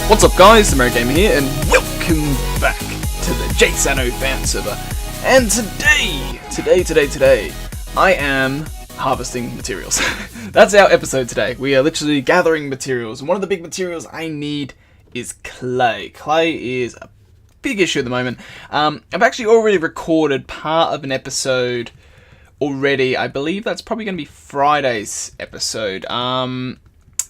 What's up guys, TheMerryGamer here, and welcome back to the JSano Fan Server. And today, I am harvesting materials. That's our episode today. We are literally gathering materials, and one of the big materials I need is clay. Clay is a big issue at the moment. I've actually already recorded part of an episode already. I believe that's probably going to be Friday's episode.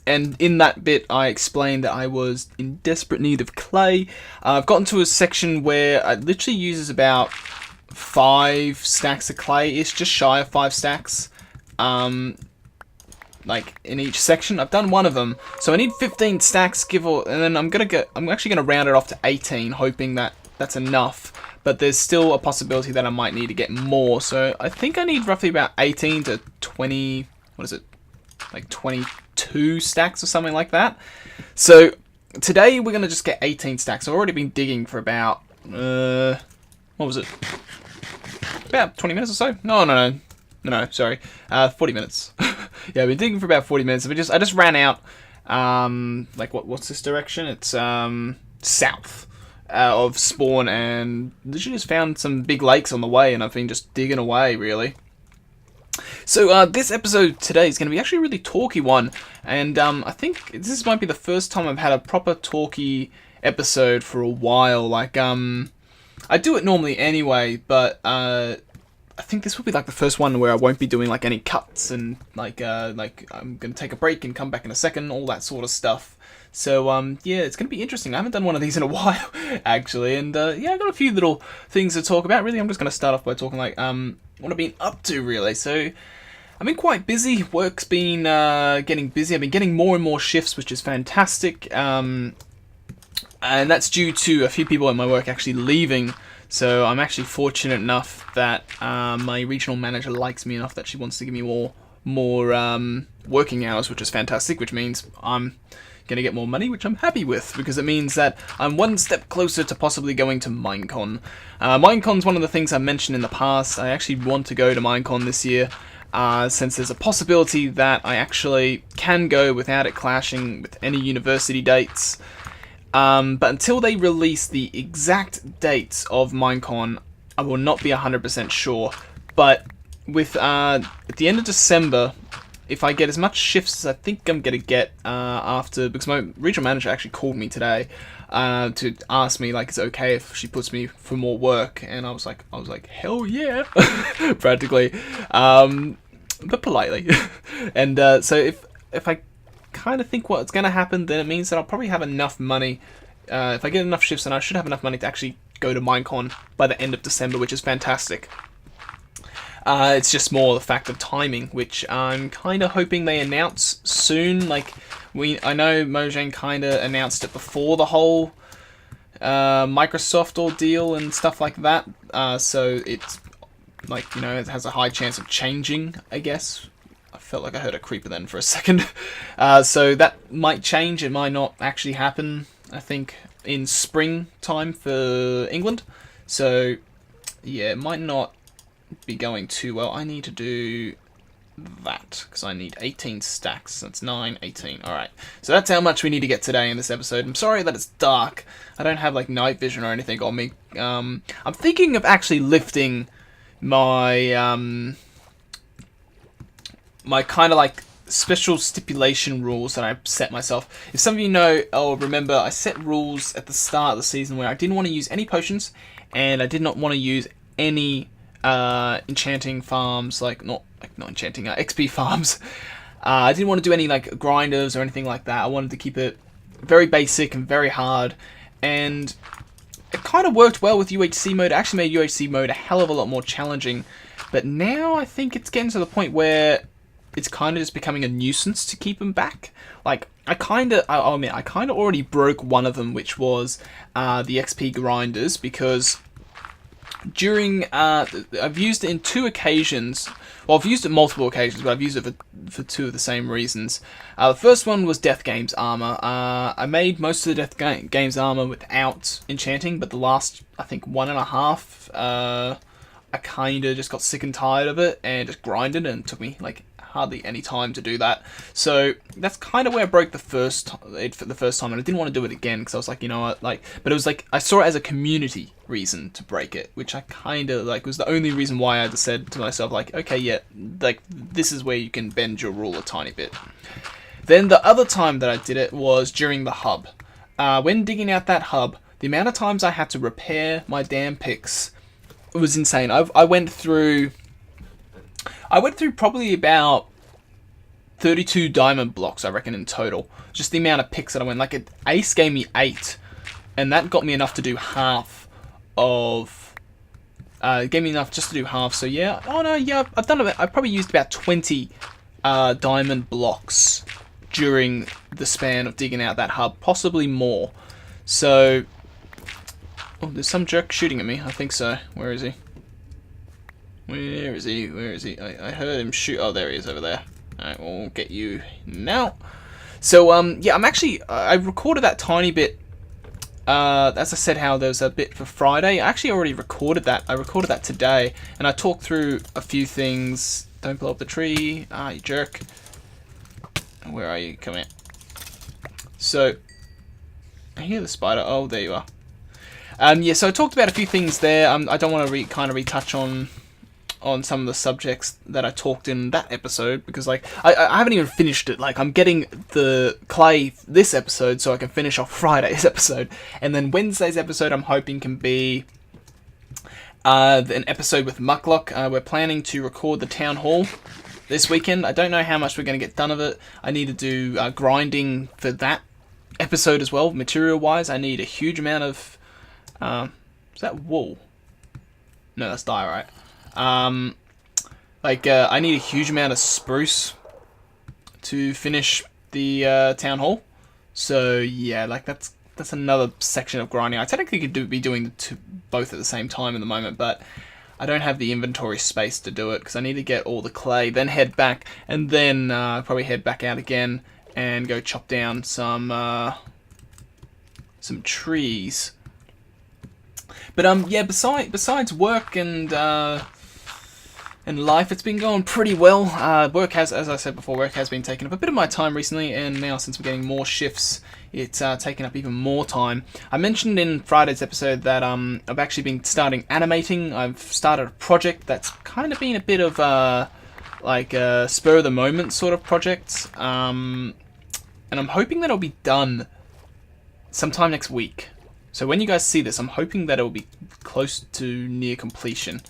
And in that bit, I explained that I was in desperate need of clay. I've gotten to a section where it literally uses about 5 stacks of clay. It's just shy of 5 stacks, like in each section. I've done one of them, so I need 15 stacks. And then I'm actually gonna round it off to 18, hoping that that's enough. But there's still a possibility that I might need to get more. So I think I need roughly about 18 to 20. What is it? Like 22 stacks or something like that. So today we're gonna just get 18 stacks. I've already been digging for about what was it? About 20 minutes or so? No, sorry, 40 minutes. Yeah, I've been digging for about 40 minutes. I just ran out. Like what's this direction? It's south of spawn, and literally just found some big lakes on the way, and I've been just digging away really. So this episode today is going to be actually a really talky one, and I think this might be the first time I've had a proper talky episode for a while. Like I do it normally anyway, but I think this will be like the first one where I won't be doing like any cuts and like I'm going to take a break and come back in a second, all that sort of stuff. So yeah, it's going to be interesting. I haven't done one of these in a while actually, and yeah, I've got a few little things to talk about. Really, I'm just going to start off by talking like what I've been up to really. So I've been quite busy. Work's been getting busy. I've been getting more and more shifts, which is fantastic. And that's due to a few people at my work actually leaving. So I'm actually fortunate enough that my regional manager likes me enough that she wants to give me more working hours, which is fantastic. Which means I'm going to get more money, which I'm happy with, because it means that I'm one step closer to possibly going to Minecon. Minecon's one of the things I mentioned in the past. I actually want to go to Minecon this year, since there's a possibility that I actually can go without it clashing with any university dates. But until they release the exact dates of Minecon, I will not be 100% sure. But with at the end of December, if I get as much shifts as I think I'm gonna get after, because my regional manager actually called me today to ask me like it's okay if she puts me for more work, and I was like hell yeah, practically, but politely. And so if I kind of think what's gonna happen, then it means that I'll probably have enough money. If I get enough shifts, then I should have enough money to actually go to Minecon by the end of December, which is fantastic. It's just more the fact of timing, which I'm kind of hoping they announce soon. Like, I know Mojang kind of announced it before the whole Microsoft ordeal and stuff like that. So it's like, you know, it has a high chance of changing, I guess. I felt like I heard a creeper then for a second. So that might change. It might not actually happen, I think, in springtime for England. So yeah, it might not be going too well. I need to do that because I need 18 stacks. That's 9, 18. Alright, so that's how much we need to get today in this episode. I'm sorry that it's dark. I don't have like night vision or anything on me. I'm thinking of actually lifting my my kind of like special stipulation rules that I set myself. If some of you know or remember, I set rules at the start of the season where I didn't want to use any potions, and I did not want to use any enchanting farms, not enchanting, XP farms. I didn't want to do any like grinders or anything like that. I wanted to keep it very basic and very hard, and it kind of worked well with UHC Mode. It actually made UHC Mode a hell of a lot more challenging, but now I think it's getting to the point where it's kind of just becoming a nuisance to keep them back. Like, I admit, I kind of already broke one of them, which was the XP grinders, because during I've used it in 2 occasions. Well, I've used it multiple occasions, but I've used it for 2 of the same reasons. The first one was Death Games armor. I made most of the Death Games armor without enchanting, but the last, I think, 1.5, I kind of just got sick and tired of it and just grinded, and it took me like hardly any time to do that. So that's kind of where I broke the first time, and I didn't want to do it again because I was like, you know what, like, but it was like I saw it as a community reason to break it, which I kind of like was the only reason why I just said to myself like, okay, yeah, like this is where you can bend your rule a tiny bit. Then the other time that I did it was during the hub. When digging out that hub, the amount of times I had to repair my damn picks was insane. I went through probably about 32 diamond blocks, I reckon, in total. Just the amount of picks that I went. Like, Ace gave me 8, and that got me enough to do half of... gave me enough just to do half, so yeah. Oh no, yeah, I've done about... I probably used about 20 diamond blocks during the span of digging out that hub. Possibly more. So... Oh, there's some jerk shooting at me. I think so. Where is he? Where is he? Where is he? I heard him shoot. Oh, there he is over there. Alright, we'll get you now. So, yeah, I recorded that tiny bit. As I said, how there was a bit for Friday. I actually already recorded that. I recorded that today, and I talked through a few things. Don't blow up the tree. Ah, you jerk. Where are you? Come here. So, I hear the spider. Oh, there you are. Yeah, so I talked about a few things there. I don't want to kind of retouch on some of the subjects that I talked in that episode, because like I haven't even finished it. Like, I'm getting the clay this episode so I can finish off Friday's episode, and then Wednesday's episode I'm hoping can be an episode with Mucklock. We're planning to record the town hall this weekend. I don't know how much we're going to get done of it. I need to do grinding for that episode as well, material wise. I need a huge amount of is that wool? No, that's diorite. I need a huge amount of spruce to finish the town hall. So yeah, like that's another section of grinding. I technically could be doing both at the same time at the moment, but I don't have the inventory space to do it because I need to get all the clay, then head back, and then probably head back out again and go chop down some trees. But yeah, besides work and life, it's been going pretty well. Work has, as I said before, work has been taking up a bit of my time recently, and now since we're getting more shifts, it's taking up even more time. I mentioned in Friday's episode that I've actually been starting animating. I've started a project that's kind of been a bit of like a spur of the moment sort of project, and I'm hoping that it'll be done sometime next week. So when you guys see this, I'm hoping that it will be close to near completion.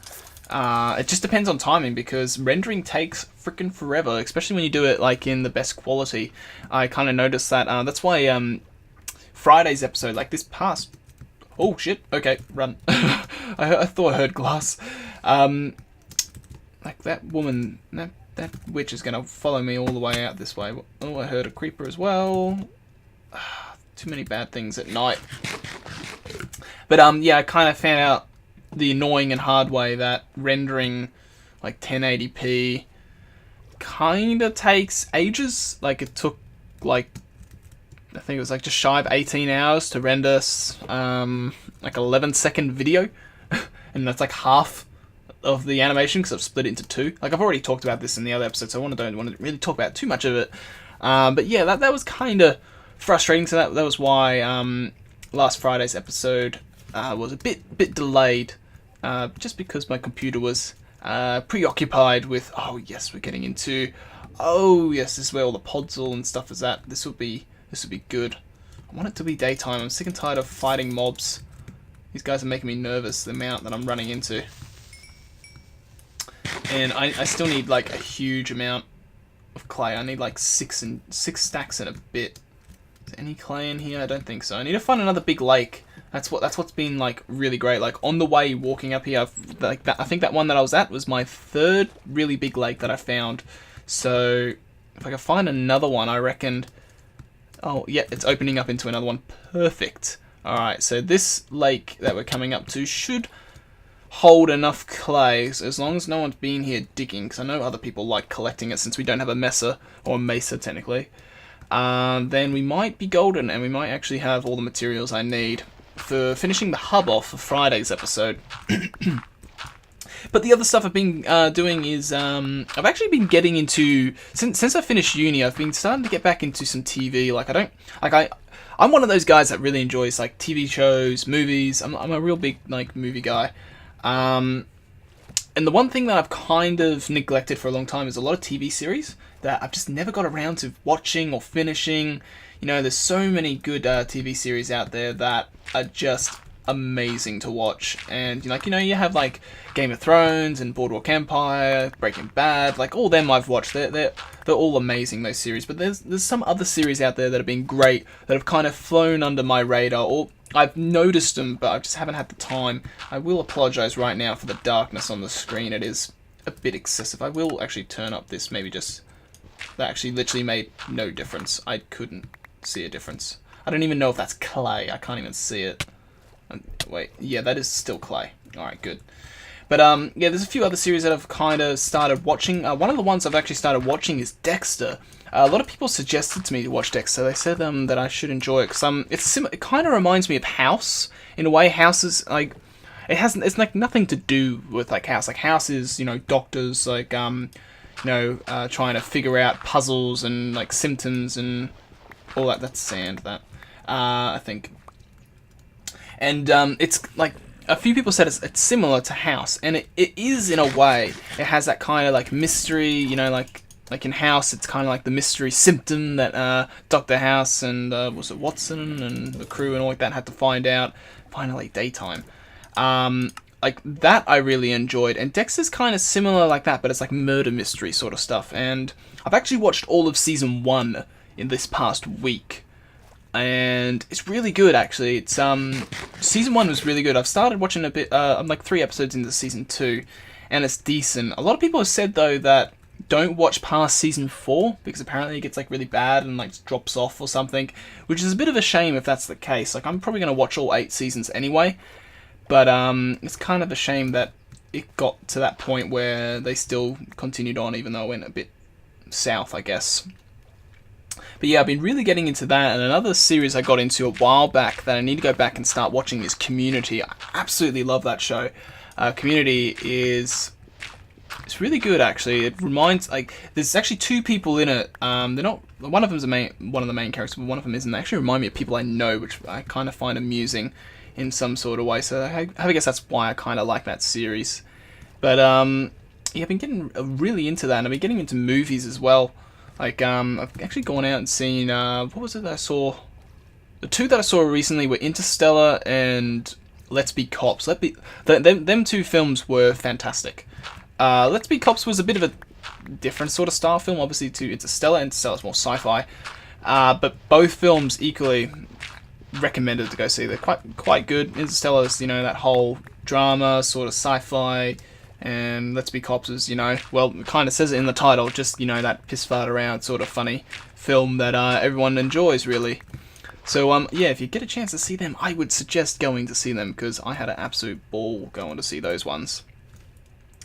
It just depends on timing, because rendering takes freaking forever, especially when you do it like in the best quality. I kind of noticed that. That's why Friday's episode, like this past... Oh shit! Okay, run. I thought I heard glass. Like that woman, that witch is gonna follow me all the way out this way. Oh, I heard a creeper as well. Too many bad things at night. But yeah, I kind of found out the annoying and hard way that rendering like 1080p kind of takes ages. Like it took like, I think it was like just shy of 18 hours to render like 11-second video. And that's like half of the animation because I've split it into 2. Like I've already talked about this in the other episode, so don't want to really talk about too much of it. But yeah, that was kind of frustrating. So that was why last Friday's episode was a bit delayed, just because my computer was preoccupied with, oh yes, we're getting into, oh yes, this is where all the podzol and stuff is at. This would be good. I want it to be daytime. I'm sick and tired of fighting mobs. These guys are making me nervous, the amount that I'm running into. And I still need like a huge amount of clay. I need like 6 stacks and a bit. Is there any clay in here? I don't think so. I need to find another big lake. That's what's been like really great. Like on the way walking up here, I think that one that I was at was my 3rd really big lake that I found. So if I can find another one, I reckon. Oh yeah, it's opening up into another one. Perfect. All right, so this lake that we're coming up to should hold enough clay, so as long as no one's been here digging, because I know other people like collecting it since we don't have a mesa, or mesa technically, then we might be golden, and we might actually have all the materials I need for finishing the hub off for Friday's episode. But the other stuff I've been doing is I've actually been getting into since I finished uni. I've been starting to get back into some TV. I'm one of those guys that really enjoys like TV shows, movies. I'm a real big like movie guy. And the one thing that I've kind of neglected for a long time is a lot of TV series that I've just never got around to watching or finishing. You know, there's so many good TV series out there that are just amazing to watch. And you have like Game of Thrones and Boardwalk Empire, Breaking Bad, like all them I've watched. They're all amazing, those series. But there's some other series out there that have been great that have kind of flown under my radar, or I've noticed them, but I just haven't had the time. I will apologise right now for the darkness on the screen. It is a bit excessive. I will actually turn up this, maybe just... That actually literally made no difference. I couldn't see a difference. I don't even know if that's clay. I can't even see it. Wait, yeah, that is still clay. Alright, good. But yeah, there's a few other series that I've kind of started watching. One of the ones I've actually started watching is Dexter. A lot of people suggested to me to watch Dexter. They said that I should enjoy it because it kind of reminds me of House in a way. House is like it's like nothing to do with like House. Like House is doctors like trying to figure out puzzles and like symptoms and all that. That's sand. That I think. And it's like a few people said it's similar to House, and it is in a way. It has that kind of like mystery, like in House, it's kind of like the mystery symptom that Dr. House and was it Watson and the crew and all like that had to find out. Finally, daytime. Like that I really enjoyed, and Dexter's kind of similar like that, but it's like murder mystery sort of stuff. And I've actually watched all of season 1 in this past week. And it's really good, actually. It's season 1 was really good. I've started watching a bit. I'm like 3 episodes into season 2, and it's decent. A lot of people have said though that don't watch past season 4 because apparently it gets like really bad and like drops off or something, which is a bit of a shame if that's the case. Like I'm probably gonna watch all 8 seasons anyway, but it's kind of a shame that it got to that point where they still continued on, even though it went a bit south, I guess. But yeah, I've been really getting into that, and another series I got into a while back that I need to go back and start watching is Community. I absolutely love that show. Community is... It's really good, actually. It reminds... there's actually 2 people in it. They're not... One of them's one of the main characters, but one of them isn't. They actually remind me of people I know, which I kind of find amusing in some sort of way. So I guess that's why I kind of like that series. But, yeah, I've been getting really into that, and I've been getting into movies as well. Like, I've actually gone out and seen, what was it that I saw? The 2 that I saw recently were Interstellar and Let's Be Cops. Them 2 films were fantastic. Let's Be Cops was a bit of a different sort of style film, obviously, to Interstellar. Interstellar's more sci-fi. But both films equally recommended to go see. They're quite good. Interstellar's, that whole drama, sort of sci-fi. And Let's Be Cops is, well, it kind of says it in the title, just, that piss fart around sort of funny film that everyone enjoys, really. So, yeah, if you get a chance to see them, I would suggest going to see them, because I had an absolute ball going to see those ones.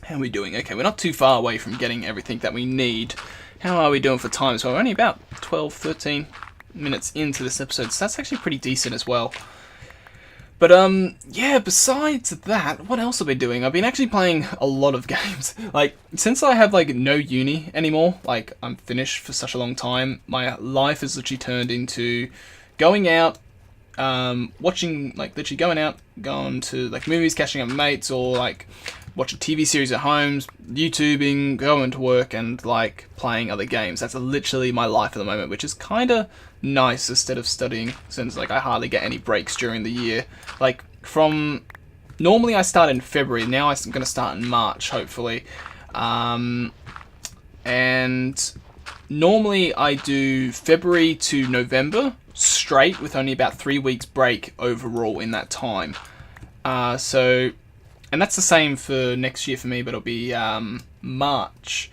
How are we doing? Okay, we're not too far away from getting everything that we need. How are we doing for time? So we're only about 12, 13 minutes into this episode, so that's actually pretty decent as well. But, yeah, besides that, what else have I been doing? I've been actually playing a lot of games. Like, since I have, like, no uni anymore, like, I'm finished for such a long time, my life has literally turned into going out, watching, like, literally going to, like, movies, catching up with mates, or, like, watching TV series at home, YouTubing, going to work, and, like, playing other games. That's literally my life at the moment, which is kind of nice instead of studying, since like I hardly get any breaks during the year. Like normally I start in February, now I'm going to start in March, hopefully. And normally I do February to November straight with only about 3 weeks break overall in that time. So, and that's the same for next year for me, but it'll be March.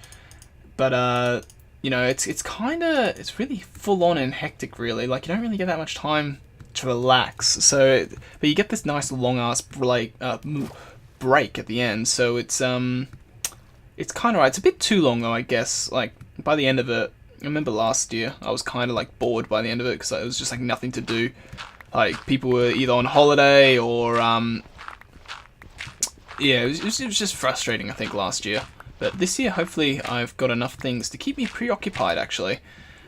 But it's really full on and hectic, really. Like, you don't really get that much time to relax. So, but you get this nice long ass break at the end. So it's kind of right. It's a bit too long though, I guess. Like by the end of it, I remember last year I was kind of like bored by the end of it because it was just like nothing to do. Like people were either on holiday or yeah, it was just frustrating, I think, last year. But this year, hopefully, I've got enough things to keep me preoccupied, actually.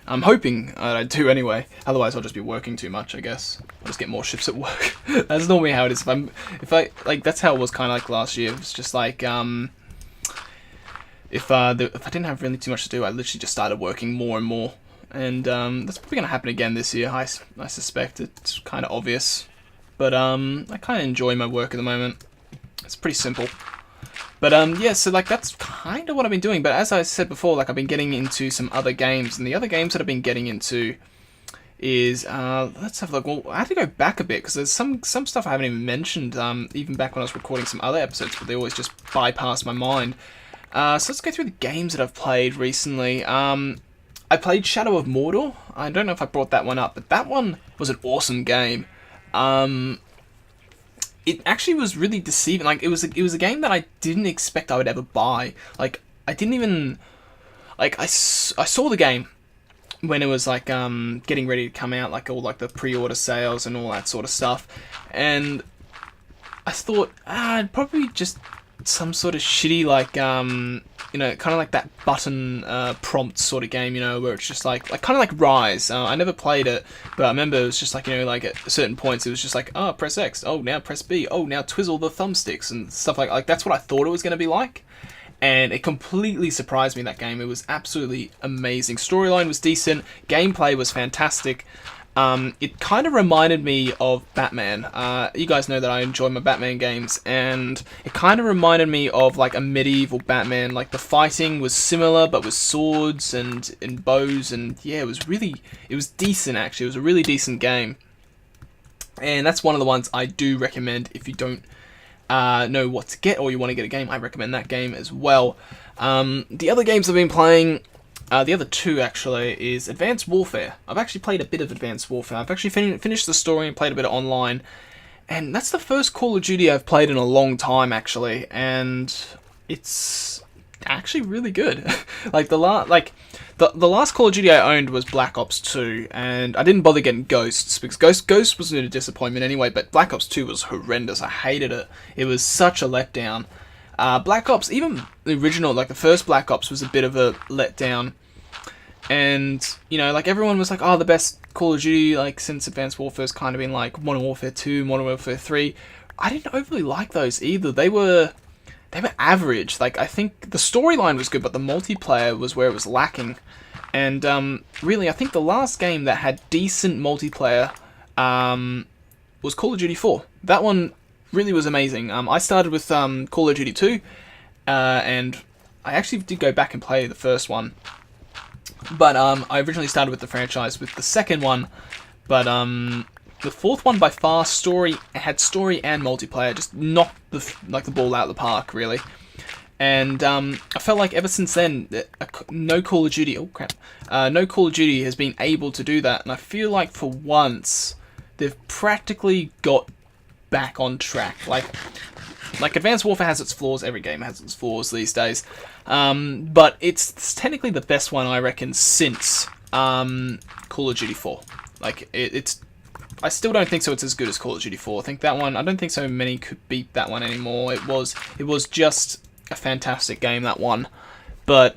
I'm hoping I do anyway. Otherwise, I'll just be working too much, I guess. I'll just get more shifts at work. That's normally how it is. That's how it was kind of like last year. It was just like, if I didn't have really too much to do, I literally just started working more and more. And that's probably gonna happen again this year. I suspect it's kind of obvious, but I kind of enjoy my work at the moment. It's pretty simple. But yeah, so like that's kind of what I've been doing. But as I said before, like I've been getting into some other games, and the other games that I've been getting into is let's have a look. Well, I had to go back a bit because there's some stuff I haven't even mentioned, even back when I was recording some other episodes, but they always just bypass my mind. So let's go through the games that I've played recently. I played Shadow of Mordor. I don't know if I brought that one up, but that one was an awesome game. It actually was really deceiving. Like it was a game that I didn't expect I would ever buy. Like I didn't even I saw the game when it was like getting ready to come out, like all like the pre-order sales and all that sort of stuff, and I thought it'd probably just some sort of shitty like you know, kind of like that button prompt sort of game, you know, where it's just like kind of like Rise. I never played it, but I remember it was just like, you know, like at certain points it was just like, oh, press X, oh, now press B, oh, now twizzle the thumbsticks and stuff like that's what I thought it was going to be like. And it completely surprised me, that game. It was absolutely amazing. Storyline was decent, gameplay was fantastic. It kind of reminded me of Batman. You guys know that I enjoy my Batman games, and it kind of reminded me of like a medieval Batman. Like the fighting was similar, but with swords and bows, and yeah, it was decent actually. It was a really decent game, and that's one of the ones I do recommend if you don't know what to get or you want to get a game. I recommend that game as well. The other games I've been playing. The other two, actually, is Advanced Warfare. I've actually played a bit of Advanced Warfare. I've actually finished the story and played a bit of online. And that's the first Call of Duty I've played in a long time, actually. And it's actually really good. Like, the last Call of Duty I owned was Black Ops 2. And I didn't bother getting Ghosts, because Ghosts was a disappointment anyway. But Black Ops 2 was horrendous. I hated it. It was such a letdown. Black Ops, even the original, like the first Black Ops was a bit of a letdown. And, you know, like everyone was like, oh, the best Call of Duty, like since Advanced Warfare's kind of been like Modern Warfare 2, Modern Warfare 3. I didn't overly like those either. They were average. Like, I think the storyline was good, but the multiplayer was where it was lacking. And, really, I think the last game that had decent multiplayer, was Call of Duty 4. That one really was amazing. I started with Call of Duty 2, and I actually did go back and play the first one. But I originally started with the franchise with the second one, but the fourth one by far had story and multiplayer, just knocked the ball out of the park really. And I felt like ever since then, no Call of Duty, no Call of Duty has been able to do that, and I feel like for once they've practically got back on track. Like Advanced Warfare has its flaws. Every game has its flaws these days, but it's technically the best one I reckon since Call of Duty 4. Like it's, I still don't think so. It's as good as Call of Duty 4. I think that one. I don't think so many could beat that one anymore. It was just a fantastic game, that one. But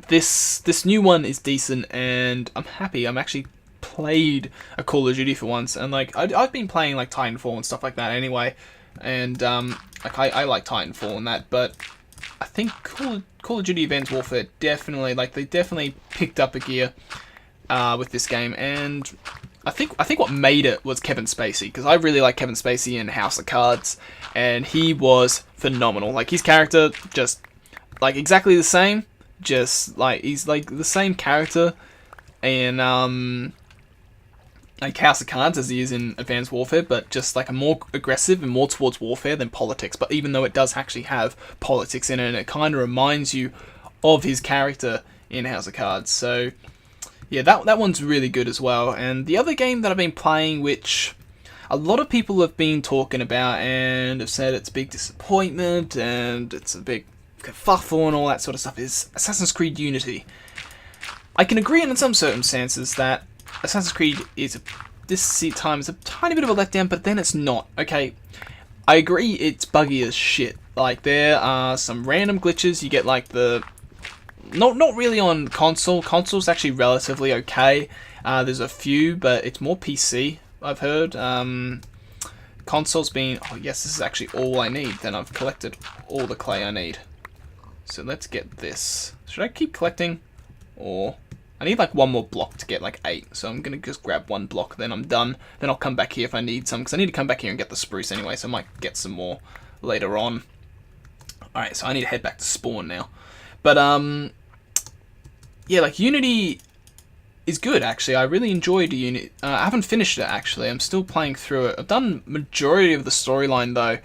this new one is decent, and I'm happy. I'm actually played a Call of Duty for once, and like I've been playing like Titanfall and stuff like that anyway, and like I like Titanfall and that, but I think Call of Duty Advanced Warfare definitely, like they definitely picked up a gear with this game, and I think what made it was Kevin Spacey, because I really like Kevin Spacey in House of Cards, and he was phenomenal. Like his character just like exactly the same, just like he's like the same character in like House of Cards as he is in Advanced Warfare, but just like a more aggressive and more towards warfare than politics. But even though it does actually have politics in it, and it kind of reminds you of his character in House of Cards. So yeah, that one's really good as well. And the other game that I've been playing, which a lot of people have been talking about and have said it's a big disappointment and it's a big kerfuffle and all that sort of stuff, is Assassin's Creed Unity. I can agree in some circumstances that Assassin's Creed is this time is a tiny bit of a letdown, but then it's not. Okay, I agree it's buggy as shit. Like, there are some random glitches. You get, like, the... Not really on console. Console's actually relatively okay. There's a few, but it's more PC, I've heard. Console's been... Oh, yes, this is actually all I need. Then I've collected all the clay I need. So let's get this. Should I keep collecting? Or... I need like one more block to get like 8. So I'm going to just grab one block, then I'm done. Then I'll come back here if I need some. Because I need to come back here and get the spruce anyway. So I might get some more later on. Alright, so I need to head back to spawn now. But, yeah, like Unity is good, actually. I really enjoyed Unity. I haven't finished it, actually. I'm still playing through it. I've done majority of the storyline, though.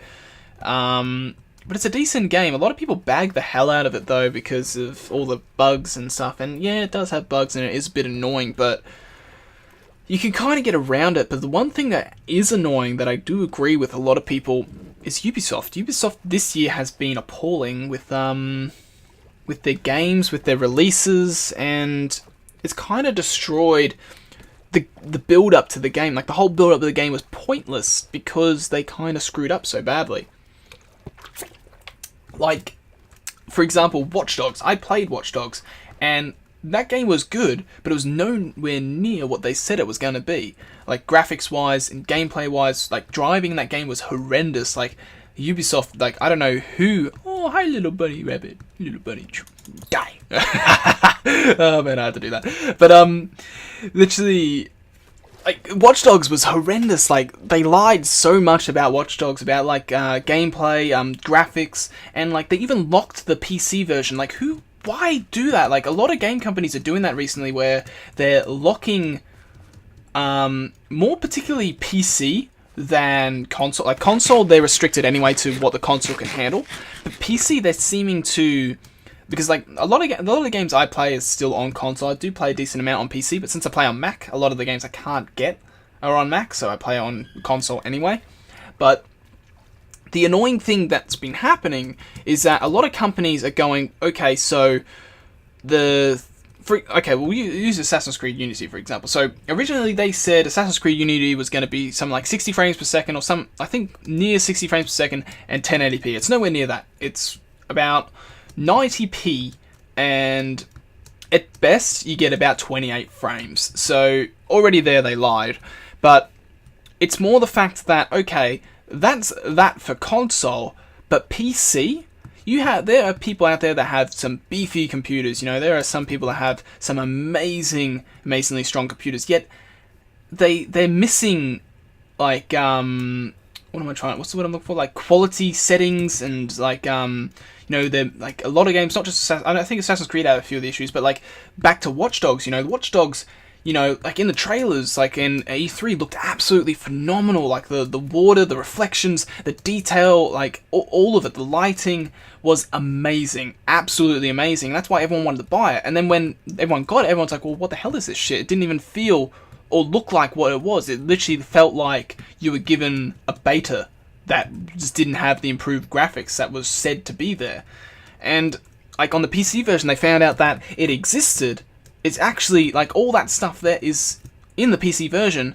But it's a decent game. A lot of people bag the hell out of it, though, because of all the bugs and stuff. And, yeah, it does have bugs, and it is a bit annoying, but you can kind of get around it. But the one thing that is annoying that I do agree with a lot of people is Ubisoft. Ubisoft this year has been appalling with their games, with their releases, and it's kind of destroyed the build-up to the game. Like, the whole build-up of the game was pointless because they kind of screwed up so badly. Like, for example, Watch Dogs. I played Watch Dogs, and that game was good, but it was nowhere near what they said it was going to be. Like, graphics-wise and gameplay-wise, like, driving in that game was horrendous. Like, Ubisoft, like, I don't know who... Oh, hi, little bunny rabbit. Little bunny... Die! Oh, man, I had to do that. But, literally... Like, Watch Dogs was horrendous. Like, they lied so much about Watch Dogs, about, like, gameplay, graphics, and, like, they even locked the PC version. Like, why do that? Like, a lot of game companies are doing that recently, where they're locking, more particularly PC than console. Like, console, they're restricted anyway to what the console can handle, but PC, they're seeming to... Because, like, a lot of the games I play is still on console. I do play a decent amount on PC, but since I play on Mac, a lot of the games I can't get are on Mac, so I play on console anyway. But the annoying thing that's been happening is that a lot of companies are going, okay, so we'll use Assassin's Creed Unity, for example. So, originally they said Assassin's Creed Unity was going to be something like 60 frames per second, or I think near 60 frames per second, and 1080p. It's nowhere near that. It's about 90p, and at best you get about 28 frames. So already there they lied. But it's more the fact that, okay, that's that for console, but PC, there are people out there that have some beefy computers. You know, there are some people that have some amazingly strong computers, yet they're missing, like, what's the word I'm looking for? Like, quality settings, and, like, you know, they're, like, a lot of games, not just I think Assassin's Creed had a few of the issues, but, like, back to Watch Dogs, you know, Watch Dogs, you know, like, in the trailers, like, in E3, looked absolutely phenomenal. Like, the water, the reflections, the detail, like, all of it, the lighting was amazing, absolutely amazing. That's why everyone wanted to buy it. And then when everyone got it, everyone's like, well, what the hell is this shit? It didn't even feel or look like what it was. It literally felt like you were given a beta that just didn't have the improved graphics that was said to be there. And, like, on the PC version, they found out that it existed. It's actually, like, all that stuff there is in the PC version,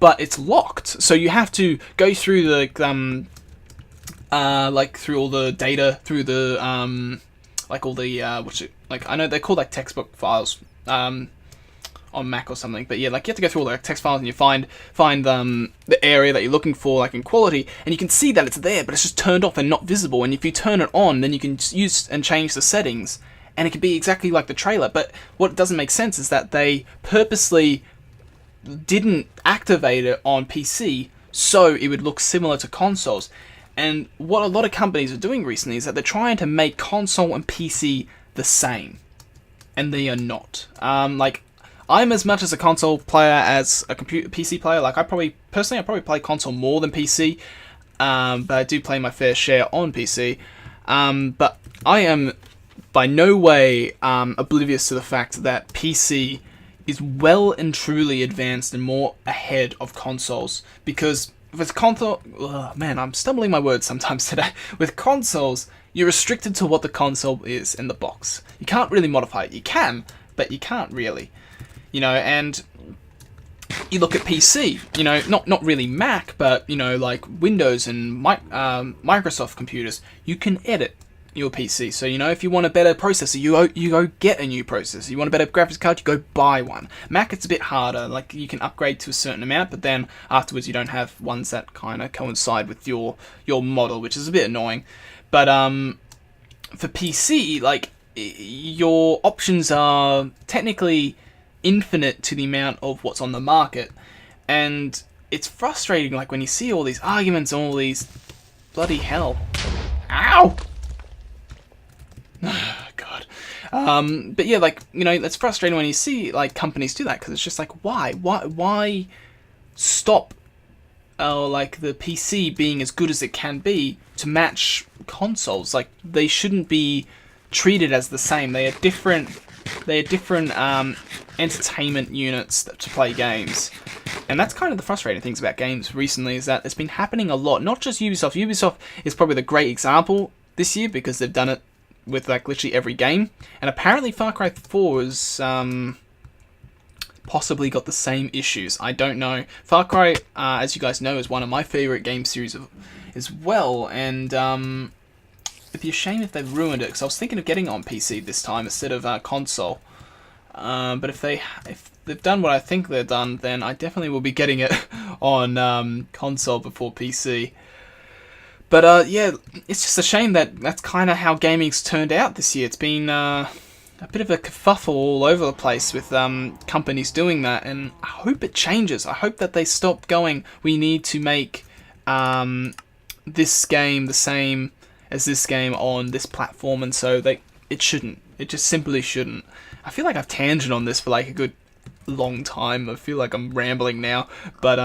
but it's locked. So you have to go through the, through all the data, through the, like, all the, I know they're called, like, textbook files, on Mac or something, but yeah, like, you have to go through all the text files, and you find the area that you're looking for, like, in quality, and you can see that it's there, but it's just turned off and not visible. And if you turn it on, then you can use and change the settings, and it can be exactly like the trailer. But what doesn't make sense is that they purposely didn't activate it on PC so it would look similar to consoles. And what a lot of companies are doing recently is that they're trying to make console and PC the same, and they are not. Like, I'm as much as a console player as a PC player. Like, I probably play console more than PC, but I do play my fair share on PC. But I am by no way oblivious to the fact that PC is well and truly advanced and more ahead of consoles. Because with console... Oh, man, I'm stumbling my words sometimes today. With consoles, you're restricted to what the console is in the box. You can't really modify it. You can, but you can't really. You know, and you look at PC, you know, not really Mac, but, you know, like Windows and Microsoft computers, you can edit your PC. So, you know, if you want a better processor, you go get a new processor. You want a better graphics card, you go buy one. Mac, it's a bit harder. Like, you can upgrade to a certain amount, but then afterwards you don't have ones that kind of coincide with your model, which is a bit annoying. But for PC, like, your options are technically infinite to the amount of what's on the market, and it's frustrating, like, when you see all these arguments and all these bloody hell. Ow! God. But yeah, like, you know, it's frustrating when you see, like, companies do that, because it's just like, why stop like the PC being as good as it can be to match consoles? Like, they shouldn't be treated as the same. They are different entertainment units to play games. And that's kind of the frustrating things about games recently, is that it's been happening a lot. Not just Ubisoft. Ubisoft is probably the great example this year, because they've done it with, like, literally every game. And apparently Far Cry 4 has possibly got the same issues. I don't know. Far Cry, as you guys know, is one of my favourite game series as well. And it'd be a shame if they've ruined it, because I was thinking of getting it on PC this time instead of console. But if they've done what I think they've done, then I definitely will be getting it on console before PC. But yeah, it's just a shame that that's kind of how gaming's turned out this year. It's been a bit of a kerfuffle all over the place with companies doing that, and I hope it changes. I hope that they stop going, we need to make this game the same as this game on this platform, and so it shouldn't. It just simply shouldn't. I feel like I've tangent on this for like a good long time. I feel like I'm rambling now, but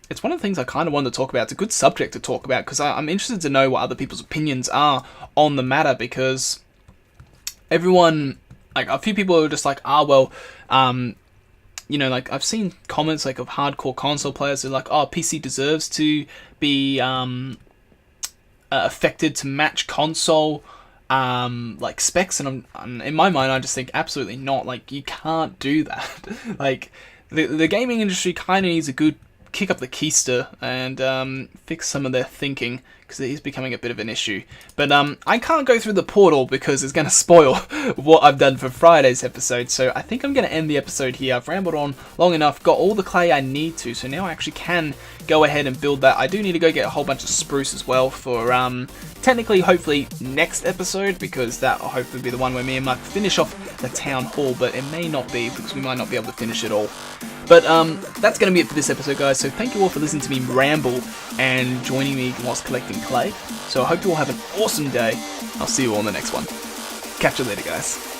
it's one of the things I kind of wanted to talk about. It's a good subject to talk about, because I'm interested to know what other people's opinions are on the matter, because everyone, like, a few people are just like, well, you know, like, I've seen comments, like, of hardcore console players who are like, PC deserves to be affected to match console like specs, and in my mind I just think absolutely not. Like, you can't do that. Like, the gaming industry kind of needs a good kick up the keister and fix some of their thinking, because it is becoming a bit of an issue. But I can't go through the portal because it's going to spoil what I've done for Friday's episode, so I think I'm going to end the episode here. I've rambled on long enough, got all the clay I need to, so now I actually can go ahead and build that. I do need to go get a whole bunch of spruce as well for technically, hopefully, next episode, because that will hopefully be the one where me and Mark finish off the town hall, but it may not be, because we might not be able to finish it all. But that's going to be it for this episode, guys, so thank you all for listening to me ramble and joining me whilst collecting clay. So I hope you all have an awesome day. I'll see you all in the next one. Catch you later, guys.